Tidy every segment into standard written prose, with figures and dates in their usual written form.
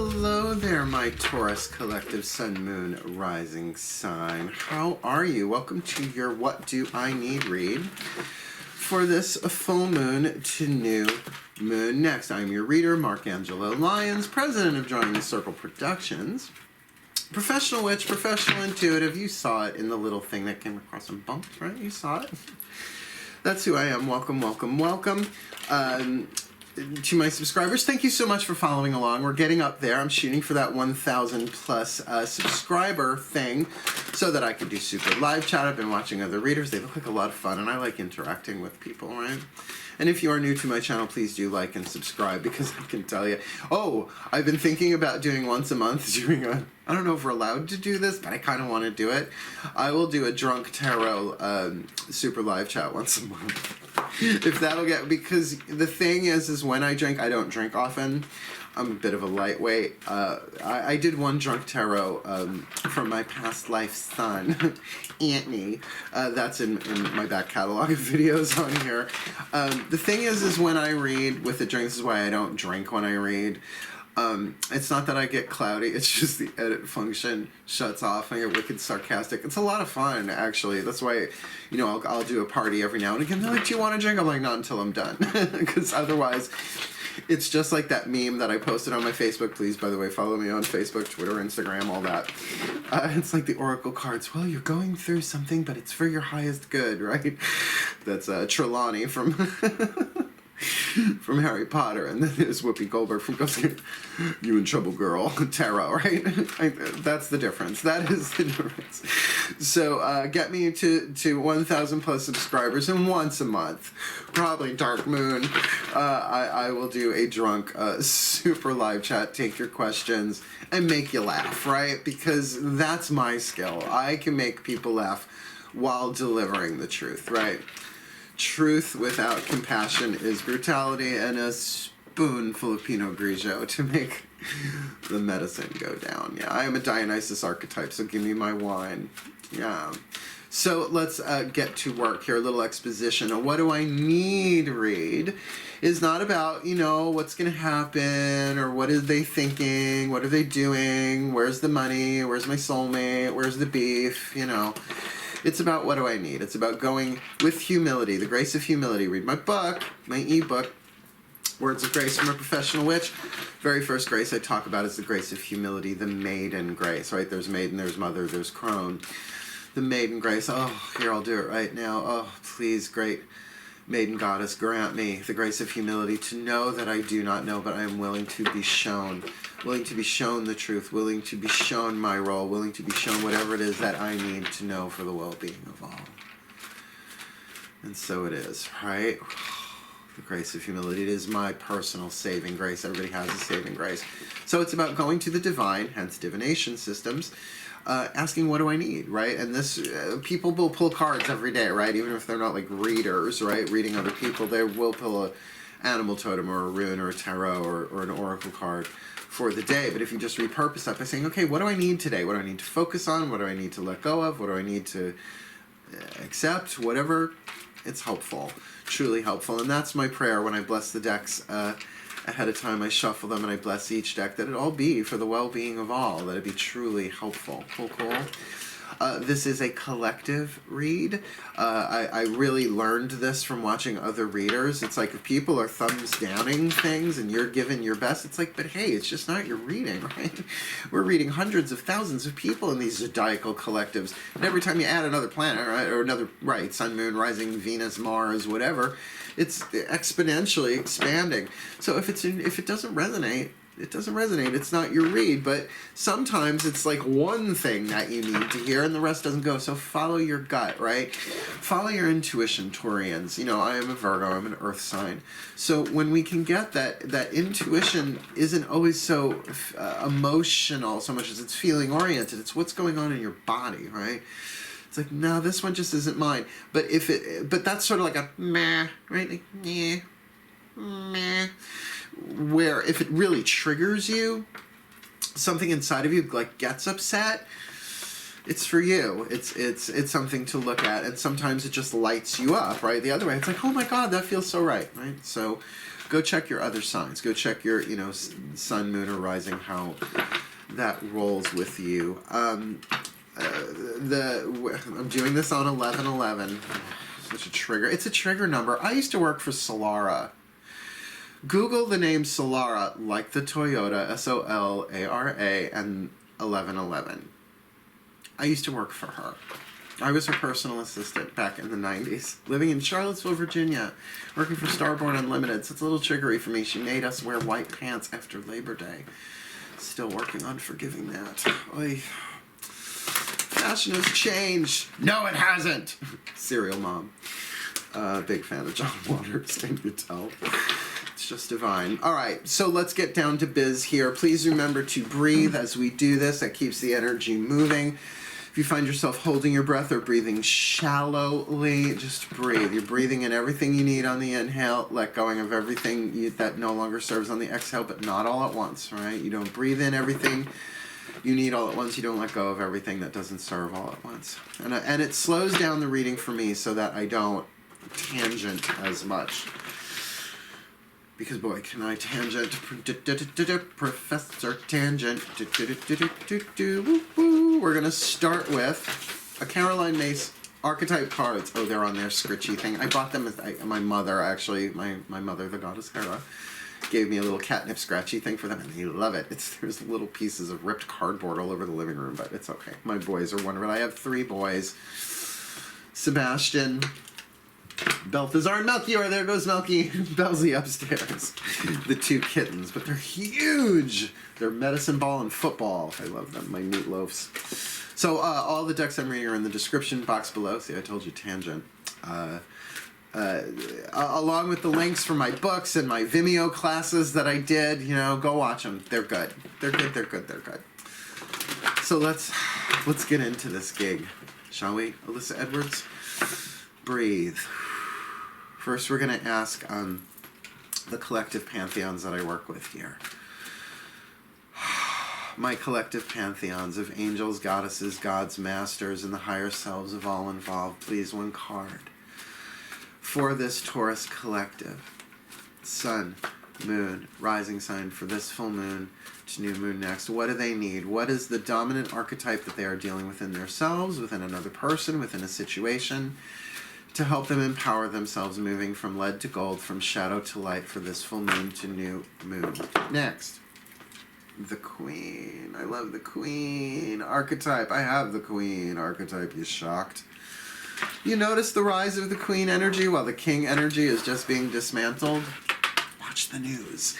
Hello there, my Taurus collective sun, moon, rising sign. How are you? Welcome to your What Do I Need read for this full moon to new moon next. I'm your reader, Mark Angelo Lyons, president of DrawingTheCircle Productions. Professional witch, professional intuitive. You saw it in the little thing that came across some bumps, right? You saw it. That's who I am. Welcome, welcome, welcome. To my subscribers, thank you so much for following along. We're getting up there. I'm shooting for that 1,000 plus subscriber thing so that I can do super live chat. I've been watching other readers. They look like a lot of fun, and I like interacting with people, right? And if you are new to my channel, please do like and subscribe, because I can tell you, I've been thinking about doing once a month, I don't know if we're allowed to do this, but I kind of want to do it. I will do a drunk tarot super live chat once a month. If that'll get, because the thing is when I drink, I don't drink often. I'm a bit of a lightweight. I did one drunk tarot from my past life son, Anthony. That's in my back catalog of videos on here. The thing is when I read with a drink, this is why I don't drink when I read. It's not that I get cloudy, it's just the edit function shuts off and I get wicked sarcastic. It's a lot of fun, actually. That's why, you know, I'll do a party every now and again. They're like, do you want to drink? I'm like, not until I'm done. Because otherwise, it's just like that meme that I posted on my Facebook. Please, by the way, follow me on Facebook, Twitter, Instagram, all that. It's like the Oracle cards. Well, you're going through something, but it's for your highest good, right? That's Trelawney from... from Harry Potter, and then there's Whoopi Goldberg from Ghost. You in trouble, girl. Tarot, right? That's the difference. That is the difference. So get me to 1,000 plus subscribers, and once a month, probably Dark Moon, I will do a drunk super live chat, take your questions, and make you laugh, right? Because that's my skill. I can make people laugh while delivering the truth, right? Truth without compassion is brutality, and a spoonful of Pinot Grigio to make the medicine go down. Yeah, I am a Dionysus archetype, so give me my wine. Yeah. So let's get to work here. A little exposition on what do I need read is not about, you know, what's going to happen or what are they thinking, what are they doing, where's the money, where's my soulmate, where's the beef, you know. It's about what do I need. It's about going with humility, the grace of humility. Read my book, my ebook, Words of Grace from a Professional Witch. Very first grace I talk about is the grace of humility, the maiden grace, right? There's maiden, there's mother, there's crone. The maiden grace, oh, here, I'll do it right now. Oh, please, great maiden goddess, grant me the grace of humility to know that I do not know, but I am willing to be shown. Willing to be shown the truth, willing to be shown my role, willing to be shown whatever it is that I need to know for the well-being of all. And so it is, right? The grace of humility, it is my personal saving grace. Everybody has a saving grace. So it's about going to the divine, hence divination systems, asking what do I need, right? And this, people will pull cards every day, right? Even if they're not like readers, right? Reading other people, they will pull a animal totem or a rune or a tarot or an oracle card for the day. But if you just repurpose that by saying, okay, what do I need today? What do I need to focus on? What do I need to let go of? What do I need to accept? Whatever, it's helpful, truly helpful. And that's my prayer when I bless the decks ahead of time. I shuffle them and I bless each deck, that it all be for the well-being of all, that it be truly helpful. Cool, cool. This is a collective read. I really learned this from watching other readers. It's like if people are thumbs downing things and you're giving your best, it's like, but hey, it's just not your reading, right? We're reading hundreds of thousands of people in these zodiacal collectives. And every time you add another planet, right, or another, right, sun, moon, rising, Venus, Mars, whatever, it's exponentially expanding. So if it doesn't resonate, it doesn't resonate. It's not your read, but sometimes it's like one thing that you need to hear and the rest doesn't go. So follow your gut, right? Follow your intuition, Taurians. You know, I am a Virgo, I'm an earth sign. So when we can get that intuition isn't always so emotional so much as it's feeling oriented. It's what's going on in your body, right? It's like, no, this one just isn't mine. But but that's sort of like a meh, right? Like, meh, meh. Where if it really triggers you, something inside of you like gets upset, it's for you. It's something to look at, and sometimes it just lights you up, right? The other way, it's like, oh my God, that feels so right? So go check your other signs. Go check your, sun, moon, or rising, how that rolls with you. I'm doing this on 11/11. Such a trigger. It's a trigger number. I used to work for Solara. Google the name Solara, like the Toyota, Solara, and 11/11. I used to work for her. I was her personal assistant back in the 90s, living in Charlottesville, Virginia, working for Starborn Unlimited. So it's a little triggery for me. She made us wear white pants after Labor Day. Still working on forgiving that. Oy. Fashion has changed. No, it hasn't. Serial mom. Big fan of John Waters, can you tell? It's just divine. All right, so let's get down to biz here. Please remember to breathe as we do this. That keeps the energy moving. If you find yourself holding your breath or breathing shallowly, just breathe. You're breathing in everything you need on the inhale, let going of everything that no longer serves on the exhale, but not all at once, right? You don't breathe in everything you need all at once. You don't let go of everything that doesn't serve all at once. And it slows down the reading for me so that I don't tangent as much. Because boy, can I tangent. Professor Tangent. We're going to start with a Caroline Myss archetype cards. Oh, they're on their scritchy thing. I bought them with my mother, actually. My mother, the goddess Hera, gave me a little catnip scratchy thing for them, and they love it. There's little pieces of ripped cardboard all over the living room, but it's okay. My boys are wonderful. I have 3 boys. Sebastian, Balthazar, and Melchior. There goes Melky. Belzy upstairs. The 2 kittens, but they're huge. They're medicine ball and football. I love them. My meatloafs. So all the decks I'm reading are in the description box below. See, I told you tangent. Along with the links for my books and my Vimeo classes that I did, go watch them. They're good. They're good. They're good. They're good. So let's get into this gig, shall we, Alyssa Edwards? Breathe. First, we're going to ask the collective pantheons that I work with here. My collective pantheons of angels, goddesses, gods, masters, and the higher selves of all involved. Please, one card. For this Taurus collective. Sun, moon, rising sign for this full moon to new moon next. What do they need? What is the dominant archetype that they are dealing with in themselves, within another person, within a situation, to help them empower themselves, moving from lead to gold, from shadow to light for this full moon to new moon. Next, the Queen. I love the Queen archetype. I have the Queen archetype. You shocked? You notice the rise of the Queen energy while the King energy is just being dismantled? Watch the news.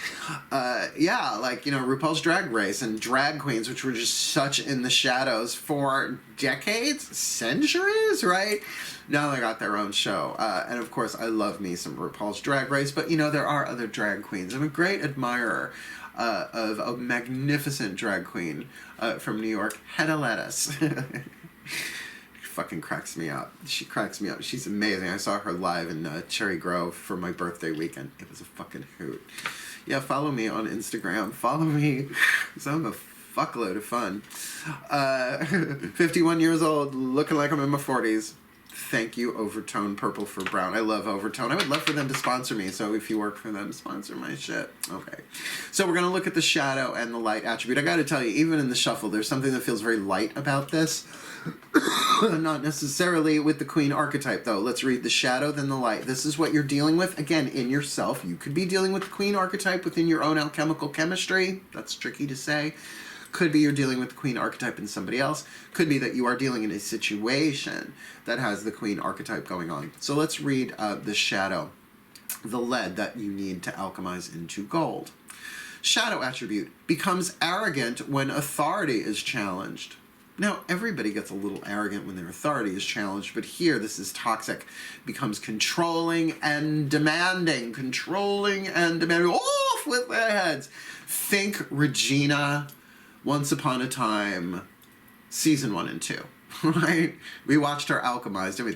Yeah, like, RuPaul's Drag Race and drag queens, which were just such in the shadows for decades, centuries, right? Now they got their own show. And of course, I love me some RuPaul's Drag Race, but there are other drag queens. I'm a great admirer of a magnificent drag queen from New York, Hedda Lettuce. Fucking cracks me up. She cracks me up. She's amazing. I saw her live in Cherry Grove for my birthday weekend. It was a fucking hoot. Yeah, follow me on Instagram. Follow me, because I'm a fuckload of fun. 51 years old, looking like I'm in my 40s. Thank you, Overtone Purple for Brown. I love Overtone. I would love for them to sponsor me, so if you work for them, sponsor my shit. Okay. So we're going to look at the shadow and the light attribute. I got to tell you, even in the shuffle, there's something that feels very light about this. Not necessarily with the Queen archetype, though. Let's read the shadow, then the light. This is what you're dealing with, again, in yourself. You could be dealing with the Queen archetype within your own alchemical chemistry. That's tricky to say. Could be you're dealing with the Queen archetype in somebody else. Could be that you are dealing in a situation that has the Queen archetype going on. So let's read the shadow, the lead that you need to alchemize into gold. Shadow attribute becomes arrogant when authority is challenged. Now, everybody gets a little arrogant when their authority is challenged, but here this is toxic. Becomes controlling and demanding. Controlling and demanding. Off with their heads. Think Regina, Once Upon a Time, season 1 and 2. right? We watched her alchemize, didn't we?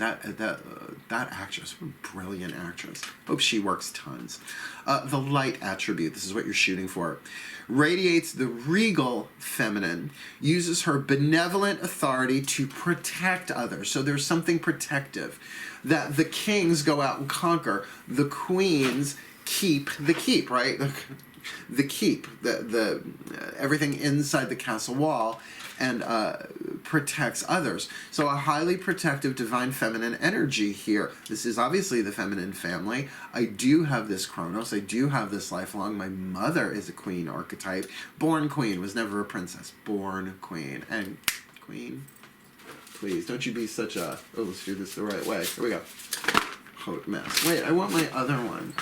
That actress, what a brilliant actress. Hope she works tons. The light attribute, this is what you're shooting for, radiates the regal feminine, uses her benevolent authority to protect others. So there's something protective. That the kings go out and conquer, the queens keep the keep, right? The keep, the everything inside the castle wall, and protects others. So a highly protective divine feminine energy here. This is obviously the feminine family. I do have this Chronos. I do have this lifelong. My mother is a queen archetype. Born queen, was never a princess. Born queen. And queen, please, don't you be such a, oh, let's do this the right way. Here we go. Hot mess. Wait, I want my other one.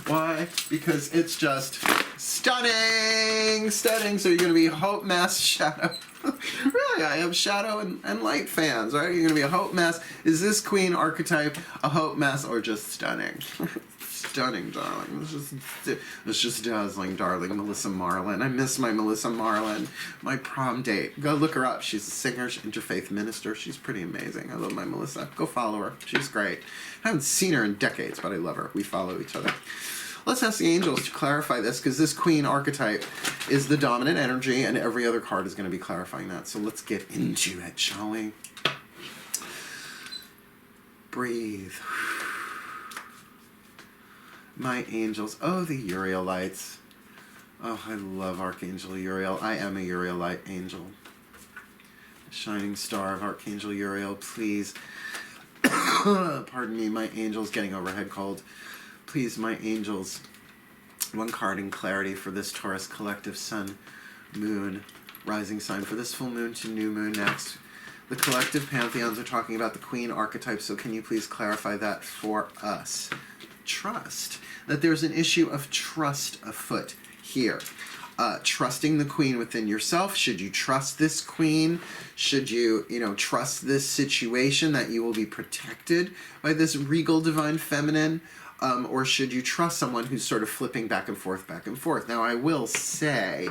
Why? Because it's just stunning, stunning. So you're going to be Hope Mass Shadow. Really, I have Shadow and Light fans, right? You're going to be a Hope Mass. Is this queen archetype a Hope Mass or just stunning? Stunning, darling. It's just dazzling, darling. Melissa Marlin. I miss my Melissa Marlin. My prom date. Go look her up. She's a singer, interfaith minister. She's pretty amazing. I love my Melissa. Go follow her. She's great. I haven't seen her in decades, but I love her. We follow each other. Let's ask the angels to clarify this, because this queen archetype is the dominant energy, and every other card is going to be clarifying that. So let's get into it, shall we? Breathe. My angels. Oh, the Urielites. Oh, I love Archangel Uriel. I am a Urielite angel. Shining star of Archangel Uriel, please. Pardon me, my angels getting overhead cold. Please, my angels. One card in clarity for this Taurus collective sun, moon, rising sign for this full moon to new moon next. The collective pantheons are talking about the queen archetype, so can you please clarify that for us? Trust. That there's an issue of trust afoot here. Trusting the queen within yourself. Should you trust this queen? Should you, trust this situation that you will be protected by this regal divine feminine? Or should you trust someone who's sort of flipping back and forth, back and forth? Now, I will say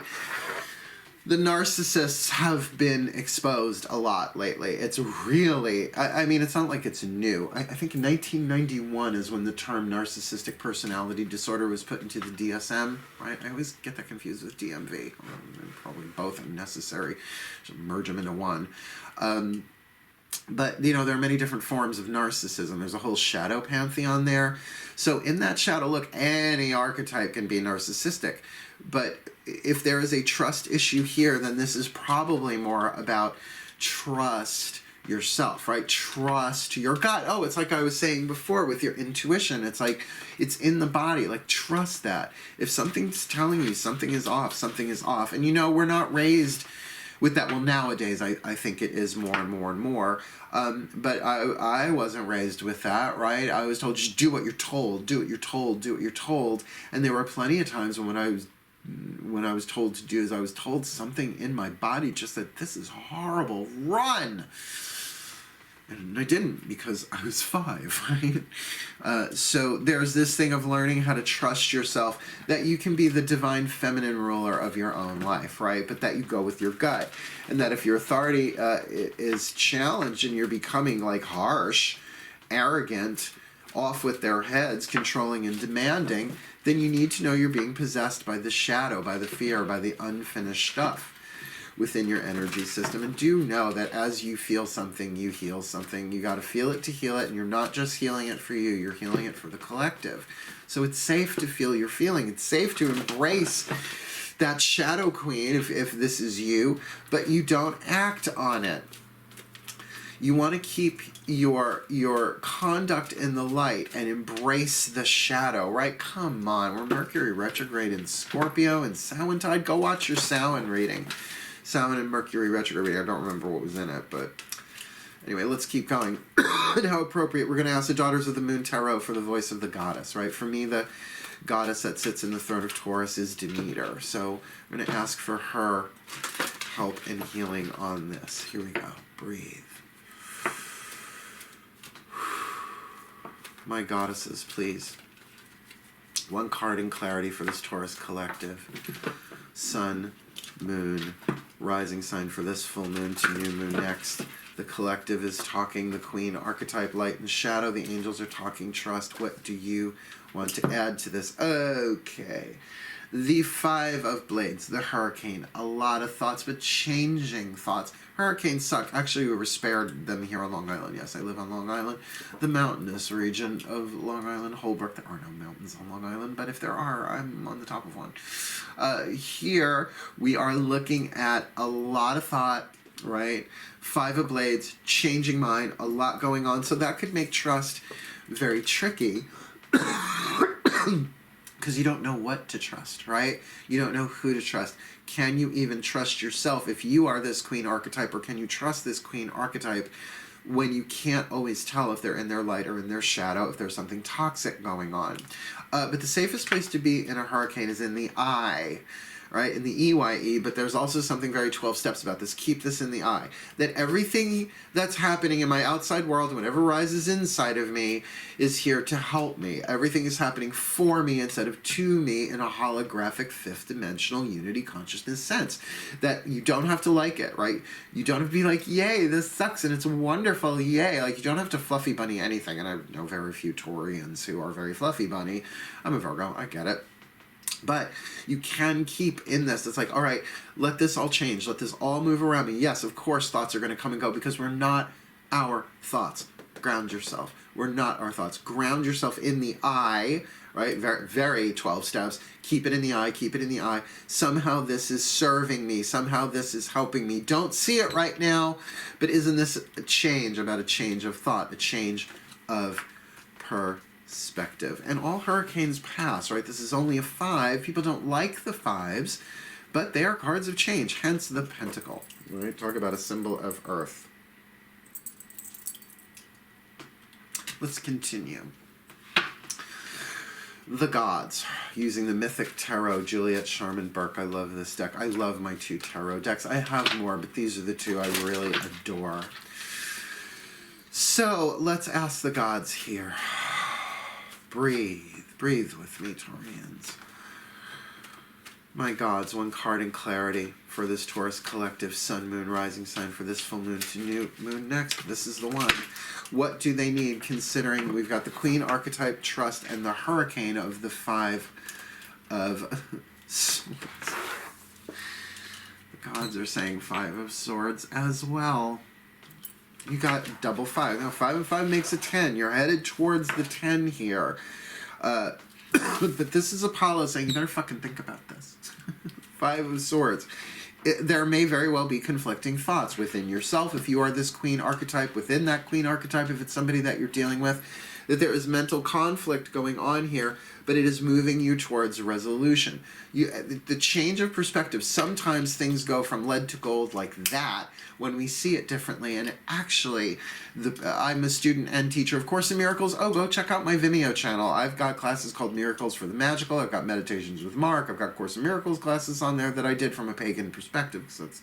the narcissists have been exposed a lot lately. It's really, I mean, it's not like it's new. I think in 1991 is when the term narcissistic personality disorder was put into the DSM, right? I always get that confused with DMV. Probably both are necessary. Should merge them into one. But, there are many different forms of narcissism. There's a whole shadow pantheon there. So in that shadow, look, any archetype can be narcissistic. But if there is a trust issue here, then this is probably more about trust yourself, right? Trust your gut. Oh, it's like I was saying before with your intuition. It's like it's in the body. Like, trust that. If something's telling you something is off, something is off. And, we're not raised with that. Well, nowadays, I think it is more and more and more. But I wasn't raised with that, right? I was told, just do what you're told, do what you're told, do what you're told. And there were plenty of times when I was told to do as I was told, something in my body just said, this is horrible, run! And I didn't, because I was 5, right? So there's this thing of learning how to trust yourself, that you can be the divine feminine ruler of your own life, right? But that you go with your gut. And that if your authority is challenged and you're becoming like harsh, arrogant, off with their heads, controlling and demanding, then you need to know you're being possessed by the shadow, by the fear, by the unfinished stuff within your energy system. And do know that as you feel something, you heal something. You got to feel it to heal it, and you're not just healing it for you, you're healing it for the collective. So it's safe to feel your feeling. It's safe to embrace that shadow queen if this is you, but you don't act on it. You want to keep your conduct in the light and embrace the shadow, right? Come on, we're Mercury retrograde in Scorpio and Samhain. Go watch your Samhain reading. Samhain and Mercury retrograde. I don't remember what was in it, but anyway, let's keep going. And how appropriate. We're going to ask the Daughters of the Moon Tarot for the voice of the goddess, right? For me, the goddess that sits in the throne of Taurus is Demeter. So I'm going to ask for her help in healing on this. Here we go. Breathe. My goddesses, please. One card in clarity for this Taurus collective. Sun, moon, rising sign for this full moon to new moon next. The collective is talking the queen archetype, light and shadow. The angels are talking trust. What do you want to add to this? Okay. The Five of Blades, the hurricane. A lot of thoughts, but changing thoughts. Hurricanes suck. Actually, we were spared them here on Long Island. Yes, I live on Long Island, the mountainous region of Long Island, Holbrook. There are no mountains on Long Island, but if there are, I'm on the top of one. Here, we are looking at a lot of thought, right? Five of Blades, changing mind, a lot going on. So that could make trust very tricky. Because you don't know what to trust, right? You don't know who to trust. Can you even trust yourself if you are this queen archetype, or can you trust this queen archetype when you can't always tell if they're in their light or in their shadow, if there's something toxic going on? But the safest place to be in a hurricane is in the eye, right? In the EYE, but there's also something very 12 steps about this. Keep this in the eye. That everything that's happening in my outside world, whatever rises inside of me, is here to help me. Everything is happening for me instead of to me in a holographic fifth dimensional unity consciousness sense. That you don't have to like it, right? You don't have to be like, yay, this sucks and it's wonderful, yay. Like, you don't have to fluffy bunny anything. And I know very few Taurians who are very fluffy bunny. I'm a Virgo, I get it. But you can keep in this. It's like, all right, let this all change. Let this all move around me. Yes, of course, thoughts are going to come and go because we're not our thoughts. Ground yourself. We're not our thoughts. Ground yourself in the eye, right? Very, very 12 steps. Keep it in the eye. Keep it in the eye. Somehow this is serving me. Somehow this is helping me. Don't see it right now, but isn't this a change about a change of thought, a change of perspective? And all hurricanes pass, right? This is only a 5. People don't like the 5s, but they are cards of change, hence the pentacle. Right? Talk about a symbol of earth. Let's continue. The gods, using the Mythic Tarot, Juliet Sharman Burke. I love this deck. I love my 2 tarot decks. I have more, but these are the 2 I really adore. So let's ask the gods here. Breathe. Breathe with me, Taurians. My gods, one card in clarity for this Taurus collective, sun, moon, rising sign for this full moon to new moon next. This is the one. What do they need, considering we've got the queen archetype, trust, and the hurricane of the 5 of swords. The gods are saying 5 of swords as well. You got double 5. Now, 5 and 5 makes a 10. You're headed towards the 10 here. But this is Apollo saying, you better fucking think about this. 5 of swords. There may very well be conflicting thoughts within yourself. If you are this queen archetype, within that queen archetype, if it's somebody that you're dealing with, that there is mental conflict going on here, but it is moving you towards resolution. The change of perspective, sometimes things go from lead to gold like that when we see it differently. And actually, I'm a student and teacher of Course in Miracles. Oh, go check out my Vimeo channel. I've got classes called Miracles for the Magical. I've got Meditations with Mark. I've got Course in Miracles classes on there that I did from a pagan perspective, because that's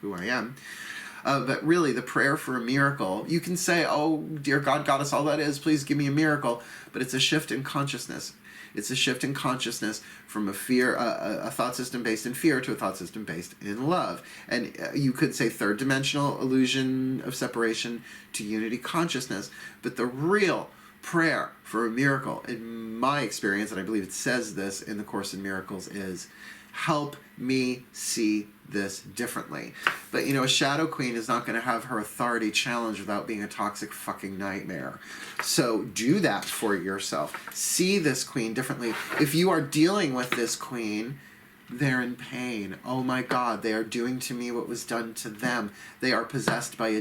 who I am. But really, the prayer for a miracle, you can say, oh, dear God, Goddess, all that is, please give me a miracle. But it's a shift in consciousness. It's a shift in consciousness from a fear, a thought system based in fear to a thought system based in love. And you could say third dimensional illusion of separation to unity consciousness. But the real prayer for a miracle, in my experience, and I believe it says this in the Course in Miracles, is help me see this differently. But a shadow queen is not going to have her authority challenged without being a toxic fucking nightmare. So do that for yourself. See this queen differently. If you are dealing with this queen, they're in pain. Oh my God, they are doing to me what was done to them. They are possessed by a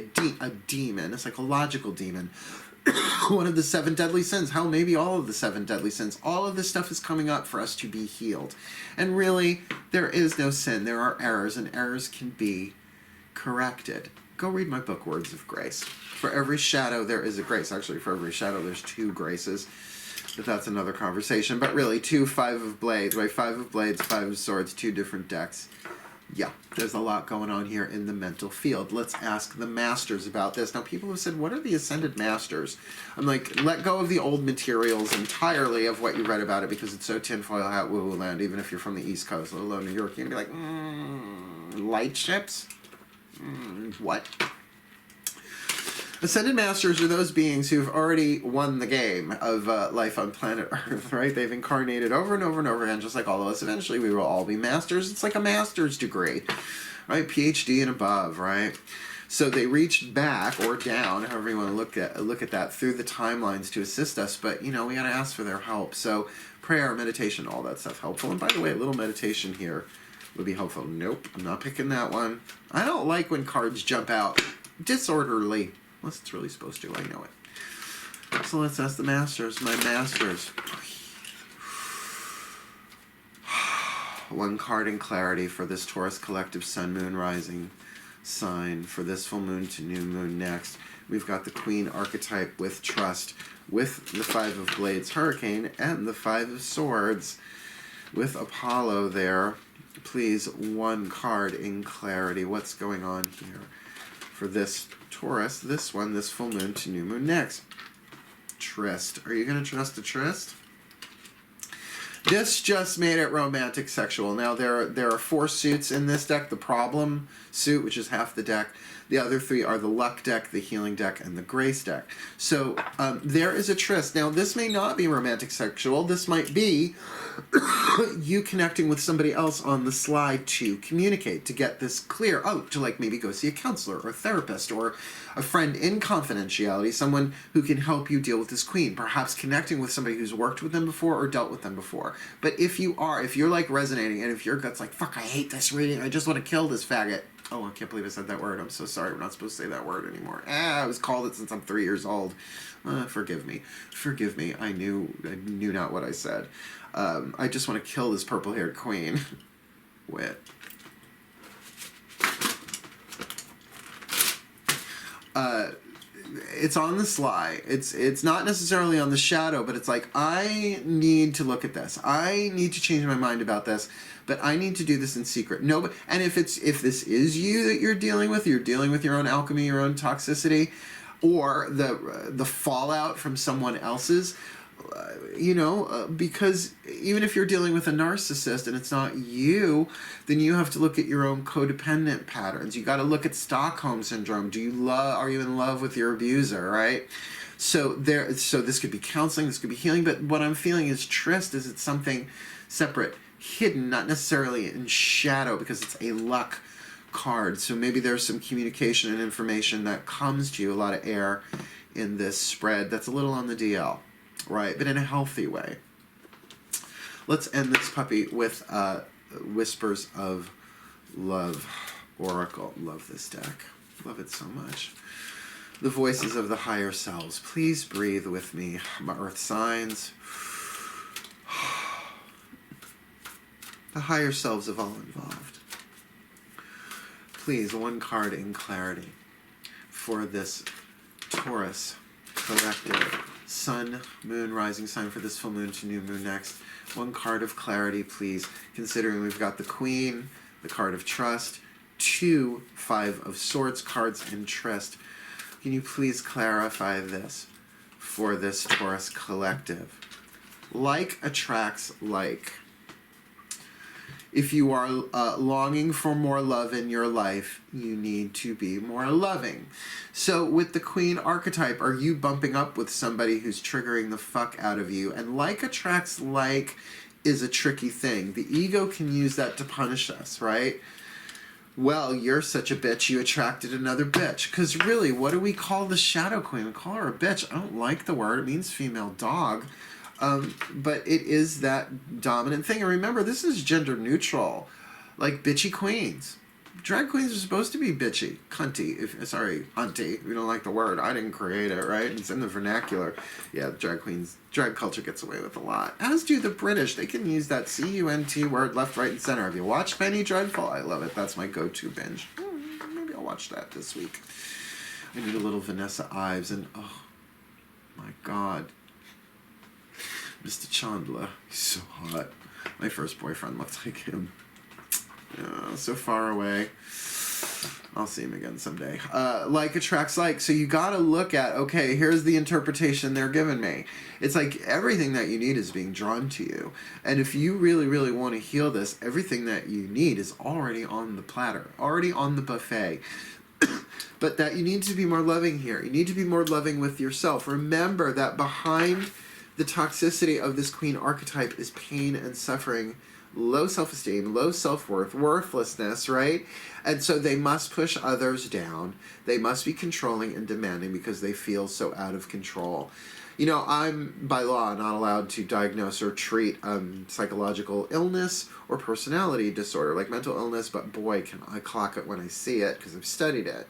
demon, a psychological demon. One of the 7 deadly sins. Hell, maybe all of the 7 deadly sins. All of this stuff is coming up for us to be healed. And really, there is no sin. There are errors, and errors can be corrected. Go read my book, Words of Grace. For every shadow, there is a grace. Actually, for every shadow, there's 2 graces. But that's another conversation. But really, 2 5 of blades, right? 5 of blades, 5 of swords, 2 different decks. Yeah, there's a lot going on here in the mental field. Let's ask the masters about this. Now, people have said, what are the ascended masters? I'm like, let go of the old materials entirely of what you read about it, because it's so tinfoil hat woo-woo land, even if you're from the East Coast, let alone New York. You're going to be like, Light ships? What? Ascended Masters are those beings who've already won the game of life on planet Earth, right? They've incarnated over and over and over again, just like all of us. Eventually, we will all be masters. It's like a master's degree, right? PhD and above, right? So they reached back or down, however you want to look at that, through the timelines to assist us. But, you know, we got to ask for their help. So prayer, meditation, all that stuff helpful. And by the way, a little meditation here would be helpful. Nope, I'm not picking that one. I don't like when cards jump out disorderly. Unless it's really supposed to, I know it. So let's ask the masters, my masters. One card in clarity for this Taurus collective sun, moon, rising sign for this full moon to new moon next. We've got the Queen archetype with Trust, with the Five of Blades Hurricane, and the Five of Swords with Apollo there. Please, one card in clarity. What's going on here for this Taurus, this one, this full moon to new moon next? Tryst. Are you going to trust a tryst? This just made it romantic sexual. Now, there are 4 suits in this deck. The problem suit, which is half the deck. The other 3 are the luck deck, the healing deck, and the grace deck. So there is a tryst. Now, this may not be romantic sexual. This might be you connecting with somebody else on the slide to communicate, to get this clear. Oh, to like maybe go see a counselor or a therapist or a friend in confidentiality, someone who can help you deal with this queen. Perhaps connecting with somebody who's worked with them before or dealt with them before. But if you're like resonating, and if your gut's like, fuck, I hate this reading, I just want to kill this faggot. Oh, I can't believe I said that word. I'm so sorry. We're not supposed to say that word anymore. I was called it since I'm 3 years old. Forgive me. Forgive me. I knew not what I said. I just want to kill this purple-haired queen. Wit. It's on the sly. It's not necessarily on the shadow, but it's like, I need to look at this. I need to change my mind about this, but I need to do this in secret. No, but, and if this is you that you're dealing with your own alchemy, your own toxicity, or the fallout from someone else's, because even if you're dealing with a narcissist and it's not you, then you have to look at your own codependent patterns. You got to look at Stockholm syndrome. Are you in love with your abuser, right? So this could be counseling, this could be healing, but what I'm feeling is Tryst is it's something separate, hidden, not necessarily in shadow, because it's a luck card. So maybe there's some communication and information that comes to you, a lot of air in this spread that's a little on the DL. Right, but in a healthy way. Let's end this puppy with Whispers of Love Oracle. Love this deck. Love it so much. The voices of the higher selves. Please breathe with me, my earth signs. The higher selves of all involved. Please, one card in clarity for this Taurus collective. Sun, moon, rising sign for this full moon to new moon next. One card of clarity, please. Considering we've got the Queen, the card of Trust, 2 Five of Swords cards, and Tryst. Can you please clarify this for this Taurus collective? Like attracts like. If you are longing for more love in your life, you need to be more loving. So with the Queen archetype, are you bumping up with somebody who's triggering the fuck out of you? And like attracts like is a tricky thing. The ego can use that to punish us, right? Well, you're such a bitch, you attracted another bitch. Because really, what do we call the Shadow Queen? We call her a bitch. I don't like the word. It means female dog. But it is that dominant thing. And remember, this is gender neutral. Like bitchy queens. Drag queens are supposed to be bitchy. Cunty. Hunty. If you don't like the word. I didn't create it, right? It's in the vernacular. Yeah, drag culture gets away with a lot. As do the British. They can use that C-U-N-T word left, right, and center. Have you watched Penny Dreadful? I love it. That's my go-to binge. Maybe I'll watch that this week. I need a little Vanessa Ives. And, oh, my God. Mr. Chandler, he's so hot. My first boyfriend looked like him. So far away. I'll see him again someday. Like attracts like. So you got to look at, okay, here's the interpretation they're giving me. It's like everything that you need is being drawn to you. And if you really, really want to heal this, everything that you need is already on the platter, already on the buffet. But that you need to be more loving here. You need to be more loving with yourself. Remember that behind the toxicity of this queen archetype is pain and suffering, low self-esteem, low self-worth, worthlessness, right? And so they must push others down. They must be controlling and demanding because they feel so out of control. You know, I'm, by law, not allowed to diagnose or treat psychological illness or personality disorder, like mental illness, but boy, can I clock it when I see it because I've studied it.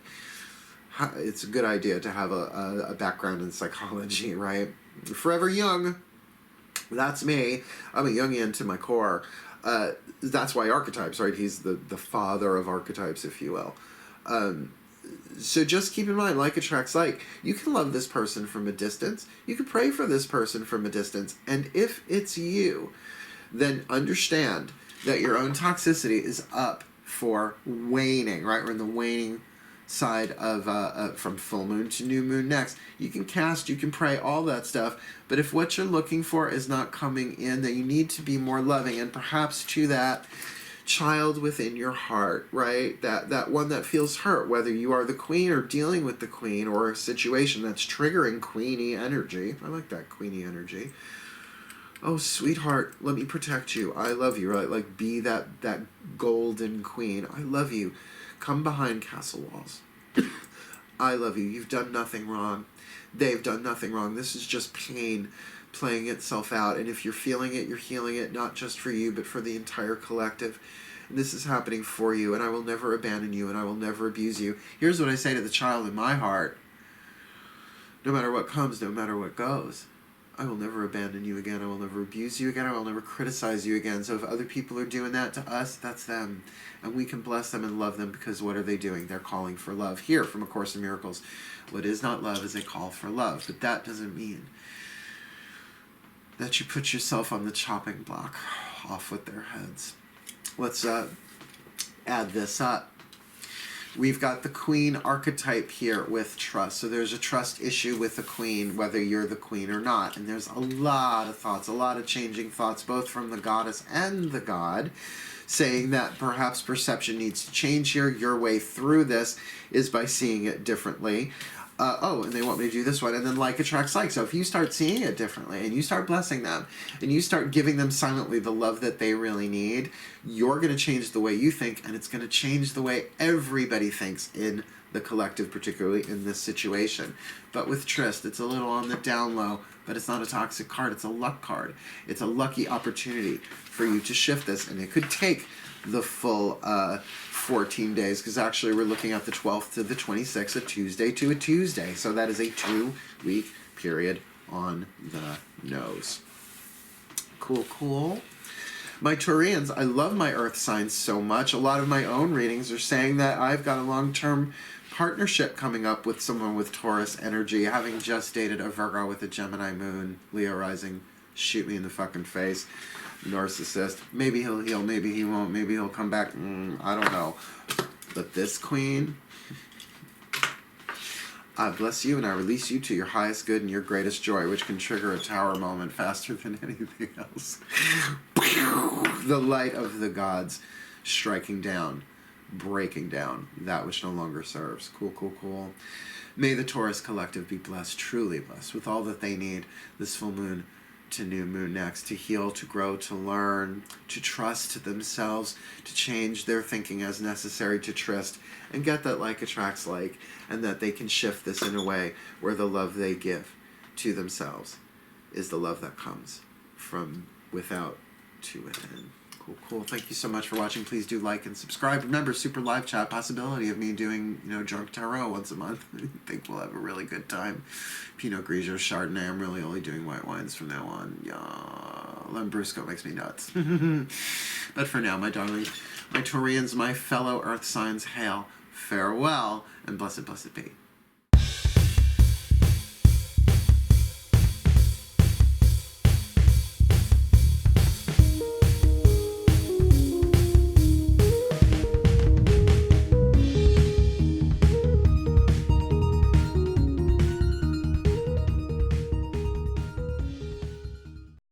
It's a good idea to have a background in psychology, right? Forever young. That's me. I'm a Jungian to my core. That's why archetypes, right? He's the father of archetypes, if you will. So just keep in mind, like attracts like. You can love this person from a distance. You can pray for this person from a distance. And if it's you, then understand that your own toxicity is up for waning, right? We're in the waning side of from full moon to new moon next. You can cast, you can pray, all that stuff, but if what you're looking for is not coming in, then you need to be more loving, and perhaps to that child within your heart, right? That one that feels hurt, whether you are the queen or dealing with the queen or a situation that's triggering queenie energy. I like that queenie energy. Oh, sweetheart, let me protect you. I love you, right? Like, be that golden queen. I love you. Come behind castle walls. I love you. You've done nothing wrong. They've done nothing wrong. This is just pain playing itself out. And if you're feeling it, you're healing it, not just for you, but for the entire collective. And this is happening for you, and I will never abandon you, and I will never abuse you. Here's what I say to the child in my heart. No matter what comes, no matter what goes, I will never abandon you again. I will never abuse you again. I will never criticize you again. So if other people are doing that to us, that's them. And we can bless them and love them because what are they doing? They're calling for love. Here from A Course in Miracles, what is not love is a call for love. But that doesn't mean that you put yourself on the chopping block. Off with their heads. Let's add this up. We've got the queen archetype here with trust. So there's a trust issue with the queen, whether you're the queen or not. And there's a lot of thoughts, a lot of changing thoughts, both from the goddess and the god, saying that perhaps perception needs to change here. Your way through this is by seeing it differently. Oh, and they want me to do this one. And then like attracts like. So if you start seeing it differently and you start blessing them and you start giving them silently the love that they really need, you're going to change the way you think, and it's going to change the way everybody thinks in the collective, particularly in this situation. But with Tryst, it's a little on the down low, but it's not a toxic card. It's a luck card. It's a lucky opportunity for you to shift this, and it could take the full 14 days, because actually we're looking at the 12th to the 26th, a Tuesday to a Tuesday. So that is a 2-week period on the nose. Cool, cool. My Taurians, I love my earth signs so much. A lot of my own readings are saying that I've got a long-term partnership coming up with someone with Taurus energy, having just dated a Virgo with a Gemini moon, Leo rising. Shoot me in the fucking face. Narcissist. Maybe he'll heal, maybe he won't, maybe he'll come back. I don't know. But this queen, I bless you and I release you to your highest good and your greatest joy, which can trigger a tower moment faster than anything else. The light of the gods striking down, breaking down that which no longer serves. Cool, cool, cool. May the Taurus collective be blessed, truly blessed, with all that they need this full moon to new moon next, to heal, to grow, to learn, to trust themselves, to change their thinking as necessary, to trust, and get that like attracts like, and that they can shift this in a way where the love they give to themselves is the love that comes from without to within. Cool, cool. Thank you so much for watching. Please do like and subscribe. Remember, super live chat, possibility of me doing, drunk tarot once a month. I think we'll have a really good time. Pinot Grigio, Chardonnay. I'm really only doing white wines from now on. Yeah, Lambrusco makes me nuts. But for now, my darling, my Taurians, my fellow earth signs, hail, farewell, and blessed, blessed be.